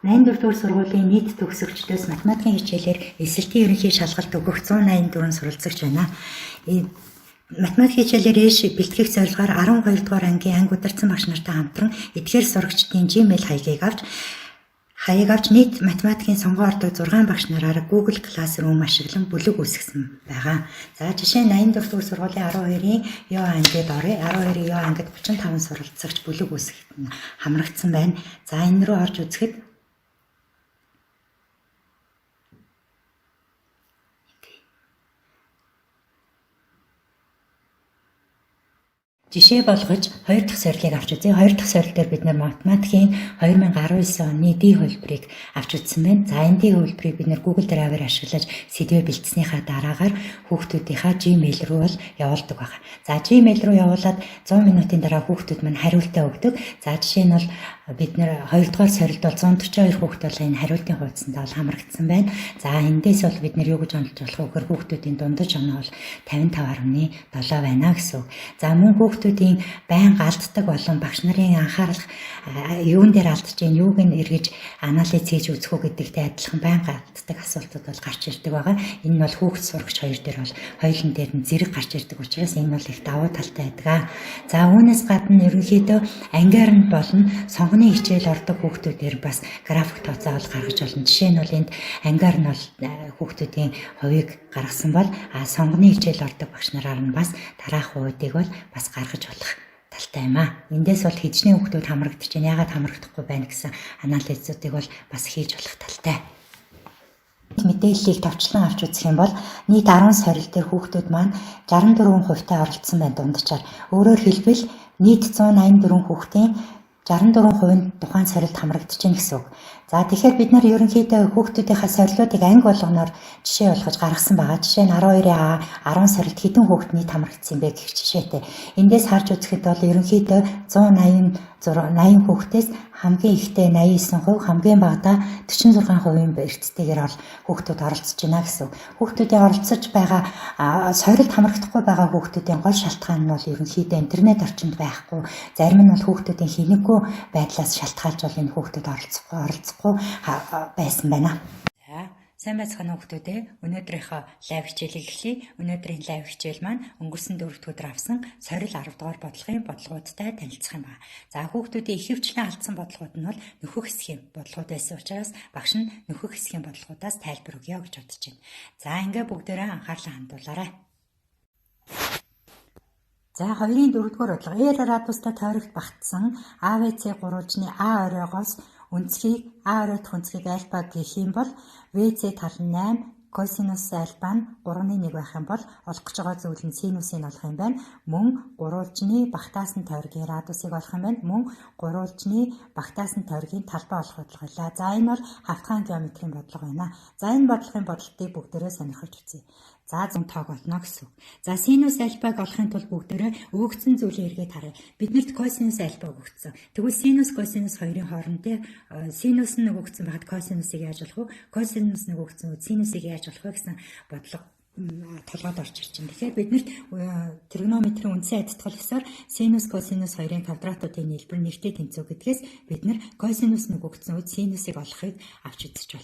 84 дугаар сургуулийн нийт төгсөгчдөөс математикийн хичээлээр эсэлтийн ерөнхий шалгалт өгөх 184 суралцагч байна. Математик хичээлээр бэлтгэх зорилгоор 12 дугаар ангийн анги удирдсан багш нартай хамтран эдгээр сурагчдын Gmail хаяг авч нийт математикийн сонгон ордог 6 багш нараар Google Classroom ашиглан бүлэг үүсгэсэн байгаа. За жишээ нь 84 дугаар сургуулийн 12-ийн Ё ангид орё. 12-ийн Ё ангид 35 суралцагч бүлэг үүсгэхэд хамрагдсан байна. За энэ рүү орж үзэхэд жишээ болгож 2 дахь сорилыг авч үзье. 2 дахь сорил дээр бид математикийн 2019 оны D хөлбөрийг авч үзсэн байна. За энэ D хөлбөрийг бид Google Drive-аар ашиглаж сэдвээ бэлдснийхаа дараагаар хүүхдүүдийнхаа Gmail руу бол явуулдаг байна. За Gmail руу явуулаад 100 минутын дараа хүүхдүүд мань хариултаа өгдөг. За жишээ нь бол бид 2 дугаар сорилд бол 142 хүүхд бол энэ хариултын хуудсанд бол хамрагдсан байна. За эндээс бол бид юу гэж онолж болох вэ гэхээр хүүхдүүдийн дундаж оноо бол 55.7 байна гэсэн үг. За мөн хүүхдүүдийн байн алддаг болон багш нарын анхаарал юун дээр алдж гин юуг нь эргэж анализ хийж үзэх үү гэдэгтэй адилхан байн алддаг асуултууд бол гарч ирдэг байгаа. Энэ нь бол хүүхд сурагч хоёр дээр бол хоёулын дээр нь зэрэг гарч ирдэг учраас энэ бол их давуу талтай байдаг. За үүнээс гадна ерөнхийдөө ангиар нь болон сонгоны хичээл ордог хүүхдүүдээр бас график тооцоо бол гаргаж болно. Жишээ нь бол энд ангиар нь бол хүүхдүүдийн хувийг гаргасан бол сонгоны хичээл ордог багш нараар нь бас дараах хувуудыг бол бас гаргаж болох талтай юм аа. Эндээс бол хэдчнээ хүүхдүүд хамрагдаж байна. Яагаад хамрагдахгүй байна гэсэн анализуудыг бол бас хийж болох талтай. Мэдээллийг товчлон авч үзэх юм бол нийт 10 сорил дээр хүүхдүүд маань 64% таа оролцсон байна дунджаар. Өөрөөр хэлбэл нийт 184 хүүхдийн 64% нь тухайн сорилд хамрагдаж байна гэсэн үг. За тэгэхээр бид нар ерөнхийдөө хүүхдүүдийнхээ сорилуудыг анги болгоноор жишээ болгож гаргасан байгаа. Жишээ нь 12-ийн 10 сорилд хэдэн хүүхд нийт хамрагдсан бэ гэх жишээтэй. Эндээс харж үзэхэд бол ерөнхийдөө 180 хүүхдээс хамгийн ихтэй 89%, хамгийн багадаа 46%-ийн эрсдэлтэйгээр хүүхдүүд оролцож байна гэсэн. Хүүхдүүдийн оролцож байгаа сорилд хамрагдахгүй байгаа хүүхдүүдийн гол шалтгаан нь бол ерөнхийдөө интернет орчинд байхгүй. Зарим нь бол хүүхдүүдийн хинэггүй байдлаас шалтгаалж бол энэ хүүхдүүд оролцохгүй байсан байна. За сайн байцгаана хүүхдүүдээ. Өнөөдрийнхөө лайв хичээлийг эхлэе. Өнөөдрийн лайв хичээл маань өнгөрсөн 4 дахь өдөр авсан сорил 10 дугаар бодлогын бодлогуудтай танилцах юм байна. За хүүхдүүдийн ихэвчлэн алдсан бодлогууд нь бол нөхөх хэсгийн бодлогууд байсан учраас багш нь нөхөх хэсгийн бодлогуудаас тайлбар өгье гэж бодож байна. За ингээ бүгдээрээ анхаарлаа хандуулаарай. За 2-ын 4-р бодлого радиустай тойрогт багтсан АВЦ гурвалжны А оройгоос өнцгийг А орой дахь өнцгийг альфа гэх юм бол ВЦ тал нь 8, косинус альфа нь 3-1 байх юм бол олох гэж байгаа зүйл нь синусыг олох юм байна. Мөн гурвалжны багтаасан тойргийн радиусыг олох юм байна. Мөн гурвалжны багтаасан тойргийн талбай олох бодлого байлаа. За энэ бол хавтгаан геометрийн бодлого байна. За энэ бодлогын бодлолтыг бүгдээрээ сонирхож үзье. За зам тоог олно гэсэн. За синус альфаг олохын тулд бүгдээрээ өгөгдсөн зүйлээ эргээд харъя. Биднэрт косинус альфа өгөгдсөн. Тэгвэл синус косинус хоёрын хооронд синус нь өгөгдсөн байхад косинусыг яаж олох вэ? Косинус нь өгөгдсөн үед синусыг яаж олох вэ гэсэн бодлого толгойд орж ирж байна. Тэгэхээр биднэрт тригонометрийн үндсэн айдтгал ёсоор синус косинус хоёрын квадратуудын нийлбэр нэгтэй тэнцүү гэдгээс бид нар косинус нь өгөгдсөн үед синусыг олохыг авч үзэж байна.